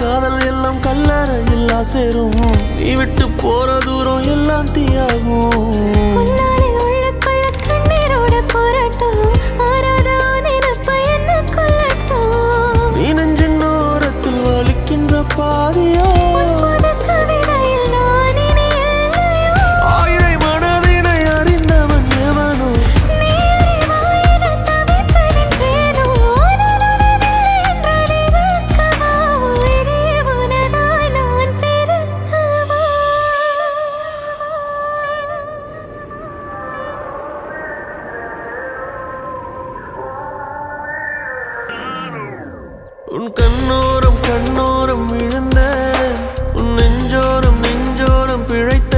காதல் எல்லாம் கல்லறையில்லா சேரும். நீ விட்டு போற தூரம் எல்லாம் தீயாகும். நீ நெஞ்சின் ஓரத்தில் வலிக்கின்ற பாதியோ ஆயிரை மனதினை அறிந்தவன் எவனோ உன் கண்ணோரம் கண்ணோரம் விழுந்த உன் நெஞ்சோரம் நெஞ்சோரம் பிழைத்த